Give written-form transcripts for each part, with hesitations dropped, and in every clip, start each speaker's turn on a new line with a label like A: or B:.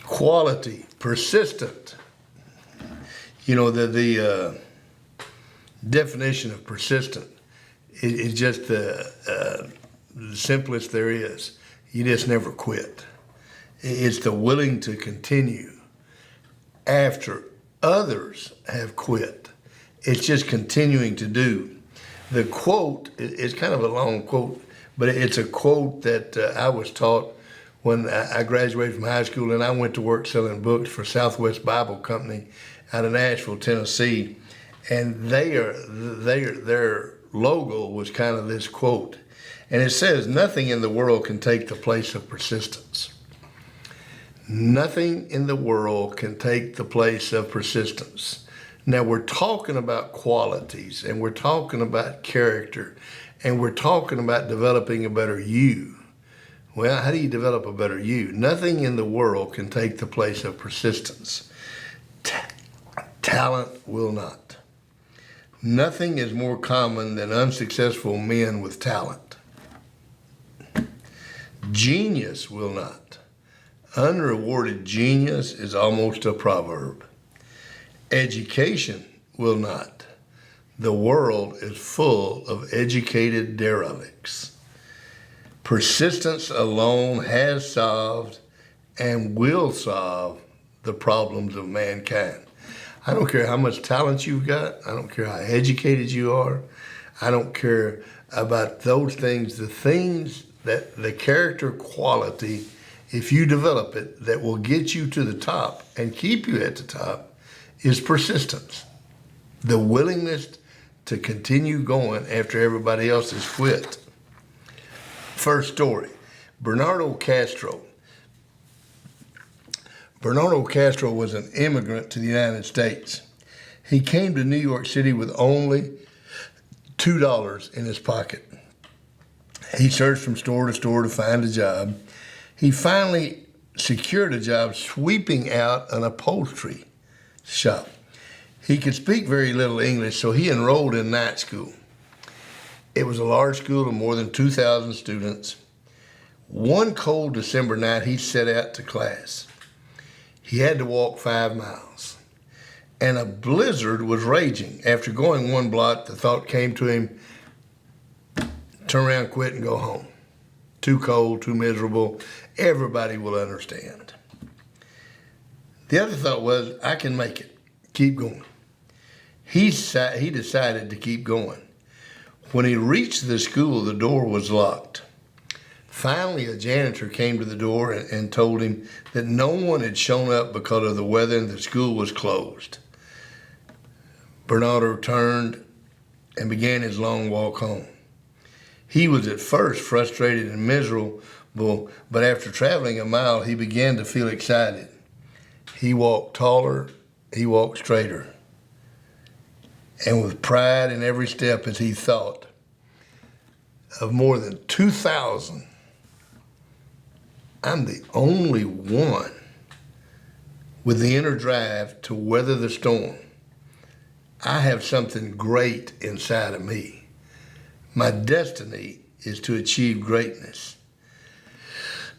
A: Quality, persistent. You know, the definition of persistent is just the simplest there is. You just never quit. It's the willing to continue after others have quit. It's just continuing to do. The quote is kind of a long quote, but it's a quote that I was taught when I graduated from high school, and I went to work selling books for Southwest Bible Company out of Nashville, Tennessee. And their logo was kind of this quote. And it says, "Nothing in the world can take the place of persistence." Nothing in the world can take the place of persistence. Now, we're talking about qualities, and we're talking about character, and we're talking about developing a better you. Well, how do you develop a better you? Nothing in the world can take the place of persistence. Talent will not. Nothing is more common than unsuccessful men with talent. Genius will not. Unrewarded genius is almost a proverb. Education will not. The world is full of educated derelicts. Persistence alone has solved and will solve the problems of mankind. I don't care how much talent you've got. I don't care how educated you are. I don't care about those things. The things that the character quality, if you develop it, that will get you to the top and keep you at the top is persistence. The willingness to continue going after everybody else has quit. First story, Bernardo Castro. Bernardo Castro was an immigrant to the United States. He came to New York City with only $2 in his pocket. He searched from store to store to find a job. He finally secured a job sweeping out an upholstery shop. He could speak very little English, so he enrolled in night school. It was a large school of more than 2,000 students. One cold December night, he set out to class. He had to walk 5 miles, and a blizzard was raging. After going 1 block, the thought came to him, turn around, quit, and go home. Too cold, too miserable. Everybody will understand. The other thought was, I can make it. Keep going. He decided to keep going. When he reached the school, the door was locked. Finally, a janitor came to the door and told him that no one had shown up because of the weather and the school was closed. Bernardo turned and began his long walk home. He was at first frustrated and miserable, but after traveling a mile, he began to feel excited. He walked taller, he walked straighter, and with pride in every step as he thought of more than 2,000, I'm the only one with the inner drive to weather the storm. I have something great inside of me. My destiny is to achieve greatness.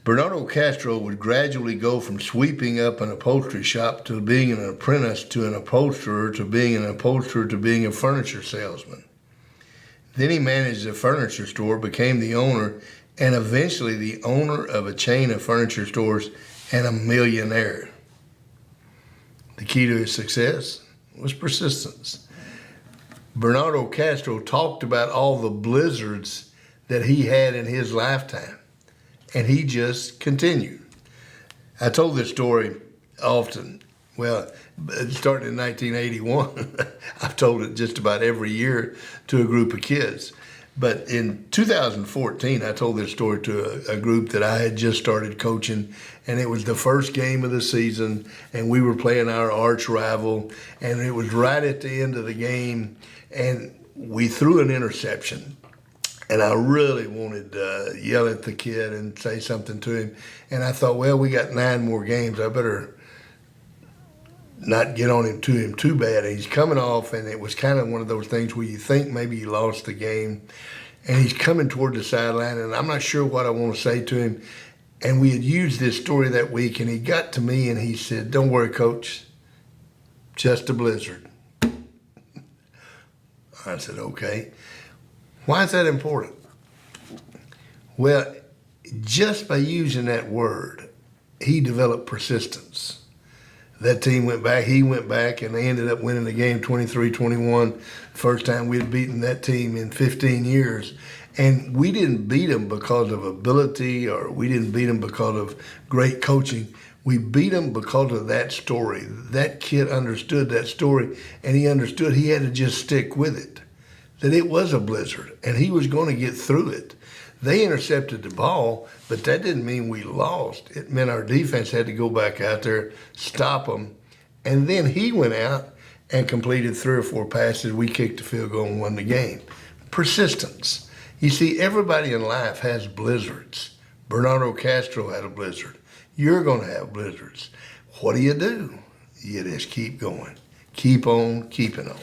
A: Bernardo Castro would gradually go from sweeping up an upholstery shop to being an apprentice to an upholsterer to being an upholsterer to being a furniture salesman. Then he managed a furniture store, became the owner, and eventually the owner of a chain of furniture stores and a millionaire. The key to his success was persistence. Bernardo Castro talked about all the blizzards that he had in his lifetime, and he just continued. I told this story often. Well, starting in 1981, I've told it just about every year to a group of kids. But in 2014, I told this story to a group that I had just started coaching, and it was the first game of the season, and we were playing our arch rival, and it was right at the end of the game, and we threw an interception. And I really wanted to yell at the kid and say something to him. And I thought, well, we got 9 more games. I better not get on him too bad. And he's coming off, and it was kind of one of those things where you think maybe he lost the game. And he's coming toward the sideline, and I'm not sure what I want to say to him. And we had used this story that week, and he got to me and he said, "Don't worry, Coach, just a blizzard." I said, "Okay." Why is that important? Well, just by using that word, he developed persistence. That team went back, he went back, and they ended up winning the game 23-21. First time we had beaten that team in 15 years. And we didn't beat them because of ability, or we didn't beat them because of great coaching. We beat them because of that story. That kid understood that story, and he understood he had to just stick with it, that it was a blizzard, and he was going to get through it. They intercepted the ball, but that didn't mean we lost. It meant our defense had to go back out there, stop them, and then he went out and completed 3 or 4 passes. We kicked the field goal and won the game. Persistence. You see, everybody in life has blizzards. Bernardo Castro had a blizzard. You're going to have blizzards. What do? You just keep going. Keep on keeping on.